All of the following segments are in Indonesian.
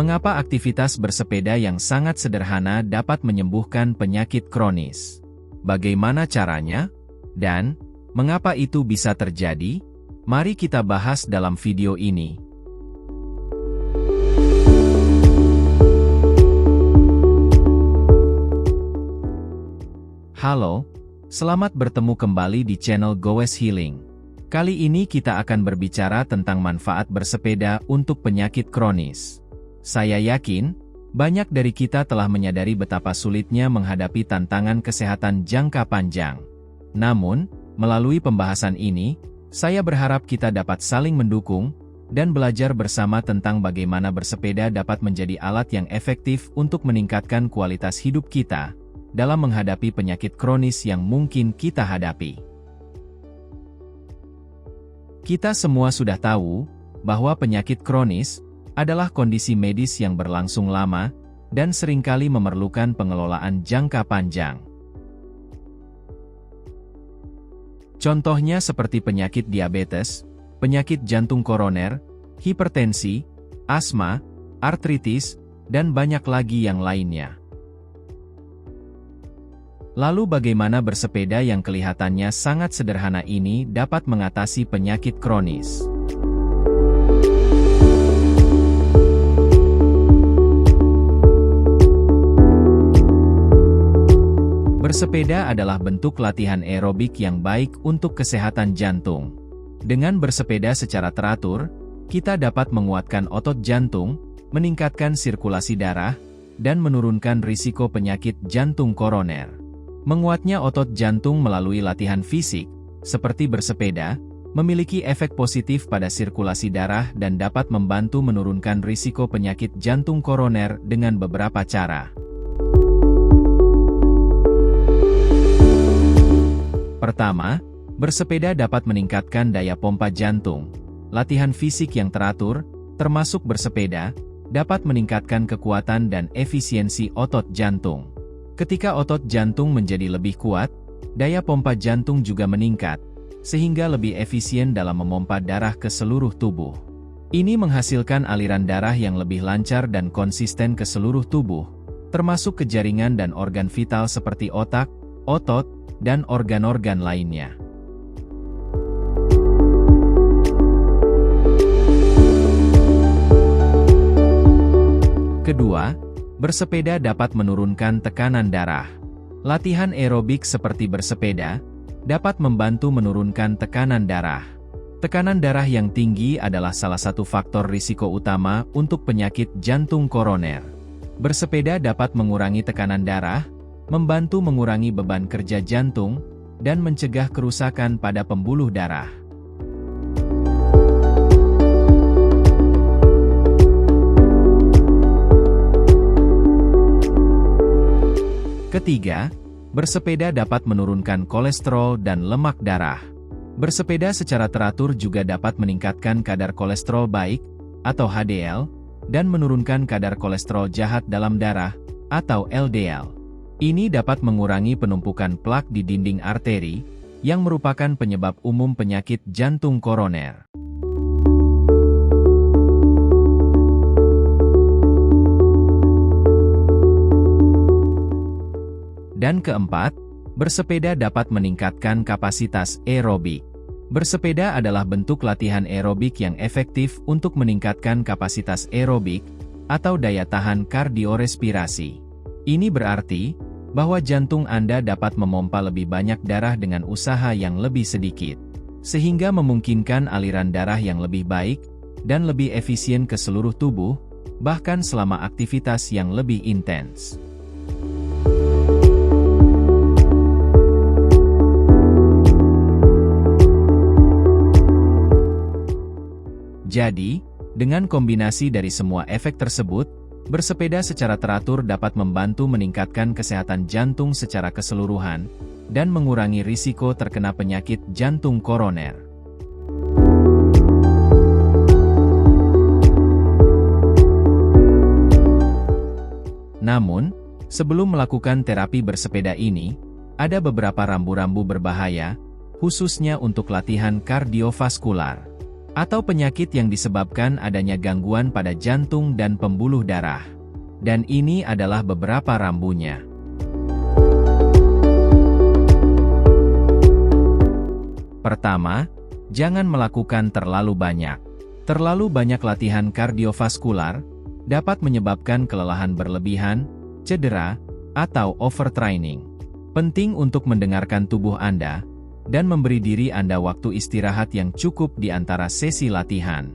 Mengapa aktivitas bersepeda yang sangat sederhana dapat menyembuhkan penyakit kronis? Bagaimana caranya? Dan, mengapa itu bisa terjadi? Mari kita bahas dalam video ini. Halo, selamat bertemu kembali di channel Gowes Healing. Kali ini kita akan berbicara tentang manfaat bersepeda untuk penyakit kronis. Saya yakin, banyak dari kita telah menyadari betapa sulitnya menghadapi tantangan kesehatan jangka panjang. Namun, melalui pembahasan ini, saya berharap kita dapat saling mendukung dan belajar bersama tentang bagaimana bersepeda dapat menjadi alat yang efektif untuk meningkatkan kualitas hidup kita dalam menghadapi penyakit kronis yang mungkin kita hadapi. Kita semua sudah tahu bahwa penyakit kronis adalah kondisi medis yang berlangsung lama dan seringkali memerlukan pengelolaan jangka panjang. Contohnya seperti penyakit diabetes, penyakit jantung koroner, hipertensi, asma, artritis, dan banyak lagi yang lainnya. Lalu bagaimana bersepeda yang kelihatannya sangat sederhana ini dapat mengatasi penyakit kronis? Bersepeda adalah bentuk latihan aerobik yang baik untuk kesehatan jantung. Dengan bersepeda secara teratur, kita dapat menguatkan otot jantung, meningkatkan sirkulasi darah, dan menurunkan risiko penyakit jantung koroner. Menguatnya otot jantung melalui latihan fisik, seperti bersepeda, memiliki efek positif pada sirkulasi darah dan dapat membantu menurunkan risiko penyakit jantung koroner dengan beberapa cara. Pertama, bersepeda dapat meningkatkan daya pompa jantung. Latihan fisik yang teratur, termasuk bersepeda, dapat meningkatkan kekuatan dan efisiensi otot jantung. Ketika otot jantung menjadi lebih kuat, daya pompa jantung juga meningkat, sehingga lebih efisien dalam memompa darah ke seluruh tubuh. Ini menghasilkan aliran darah yang lebih lancar dan konsisten ke seluruh tubuh, termasuk ke jaringan dan organ vital seperti otak, otot, dan organ-organ lainnya. Kedua, bersepeda dapat menurunkan tekanan darah. Latihan aerobik seperti bersepeda dapat membantu menurunkan tekanan darah. Tekanan darah yang tinggi adalah salah satu faktor risiko utama untuk penyakit jantung koroner. Bersepeda dapat mengurangi tekanan darah, membantu mengurangi beban kerja jantung, dan mencegah kerusakan pada pembuluh darah. Ketiga, bersepeda dapat menurunkan kolesterol dan lemak darah. Bersepeda secara teratur juga dapat meningkatkan kadar kolesterol baik, atau HDL, dan menurunkan kadar kolesterol jahat dalam darah, atau LDL. Ini dapat mengurangi penumpukan plak di dinding arteri, yang merupakan penyebab umum penyakit jantung koroner. Dan keempat, bersepeda dapat meningkatkan kapasitas aerobik. Bersepeda adalah bentuk latihan aerobik yang efektif untuk meningkatkan kapasitas aerobik, atau daya tahan kardiorespirasi. Ini berarti bahwa jantung Anda dapat memompa lebih banyak darah dengan usaha yang lebih sedikit, sehingga memungkinkan aliran darah yang lebih baik dan lebih efisien ke seluruh tubuh, bahkan selama aktivitas yang lebih intens. Jadi, dengan kombinasi dari semua efek tersebut, bersepeda secara teratur dapat membantu meningkatkan kesehatan jantung secara keseluruhan, dan mengurangi risiko terkena penyakit jantung koroner. Namun, sebelum melakukan terapi bersepeda ini, ada beberapa rambu-rambu berbahaya, khususnya untuk latihan kardiovaskular. atau penyakit yang disebabkan adanya gangguan pada jantung dan pembuluh darah. Dan ini adalah beberapa rambunya. Pertama, jangan melakukan terlalu banyak. Terlalu banyak latihan kardiovaskular dapat menyebabkan kelelahan berlebihan, cedera, atau overtraining. Penting untuk mendengarkan tubuh Anda dan memberi diri Anda waktu istirahat yang cukup di antara sesi latihan.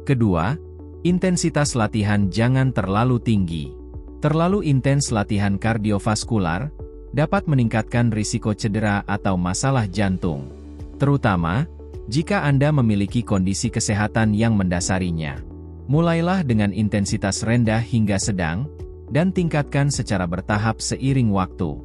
Kedua, intensitas latihan jangan terlalu tinggi. Terlalu intens latihan kardiovaskular dapat meningkatkan risiko cedera atau masalah jantung, terutama jika Anda memiliki kondisi kesehatan yang mendasarinya. Mulailah dengan intensitas rendah hingga sedang, dan tingkatkan secara bertahap seiring waktu.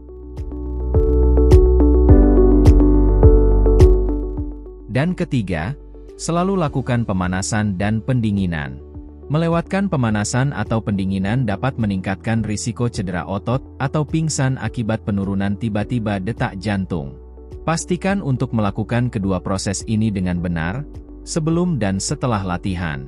Dan ketiga, selalu lakukan pemanasan dan pendinginan. Melewatkan pemanasan atau pendinginan dapat meningkatkan risiko cedera otot atau pingsan akibat penurunan tiba-tiba detak jantung. Pastikan untuk melakukan kedua proses ini dengan benar, sebelum dan setelah latihan.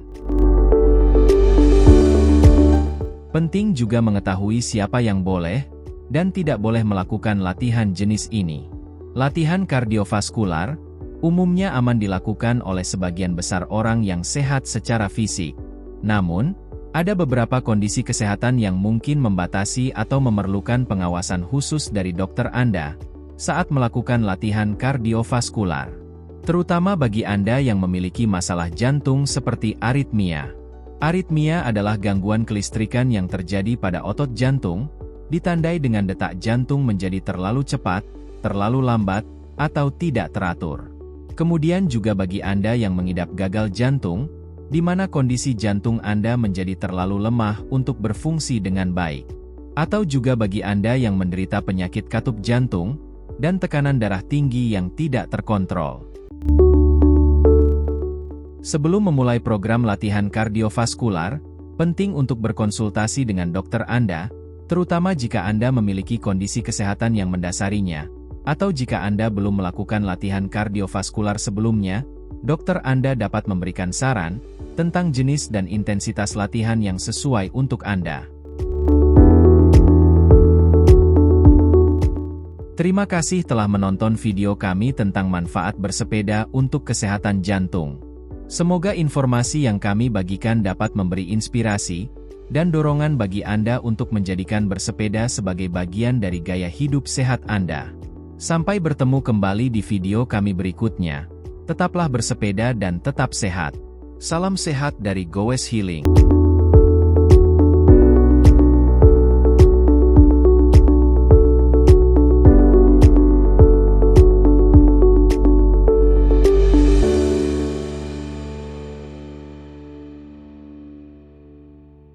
Penting juga mengetahui siapa yang boleh dan tidak boleh melakukan latihan jenis ini. Latihan kardiovaskular umumnya aman dilakukan oleh sebagian besar orang yang sehat secara fisik. Namun, ada beberapa kondisi kesehatan yang mungkin membatasi atau memerlukan pengawasan khusus dari dokter Anda saat melakukan latihan kardiovaskular. Terutama bagi Anda yang memiliki masalah jantung seperti aritmia. Aritmia adalah gangguan kelistrikan yang terjadi pada otot jantung, ditandai dengan detak jantung menjadi terlalu cepat, terlalu lambat, atau tidak teratur. Kemudian juga bagi Anda yang mengidap gagal jantung, di mana kondisi jantung Anda menjadi terlalu lemah untuk berfungsi dengan baik. Atau juga bagi Anda yang menderita penyakit katup jantung, dan tekanan darah tinggi yang tidak terkontrol. Sebelum memulai program latihan kardiovaskular, penting untuk berkonsultasi dengan dokter Anda, terutama jika Anda memiliki kondisi kesehatan yang mendasarinya, atau jika Anda belum melakukan latihan kardiovaskular sebelumnya, dokter Anda dapat memberikan saran tentang jenis dan intensitas latihan yang sesuai untuk Anda. Terima kasih telah menonton video kami tentang manfaat bersepeda untuk kesehatan jantung. Semoga informasi yang kami bagikan dapat memberi inspirasi dan dorongan bagi Anda untuk menjadikan bersepeda sebagai bagian dari gaya hidup sehat Anda. Sampai bertemu kembali di video kami berikutnya. Tetaplah bersepeda dan tetap sehat. Salam sehat dari Gowes Healing.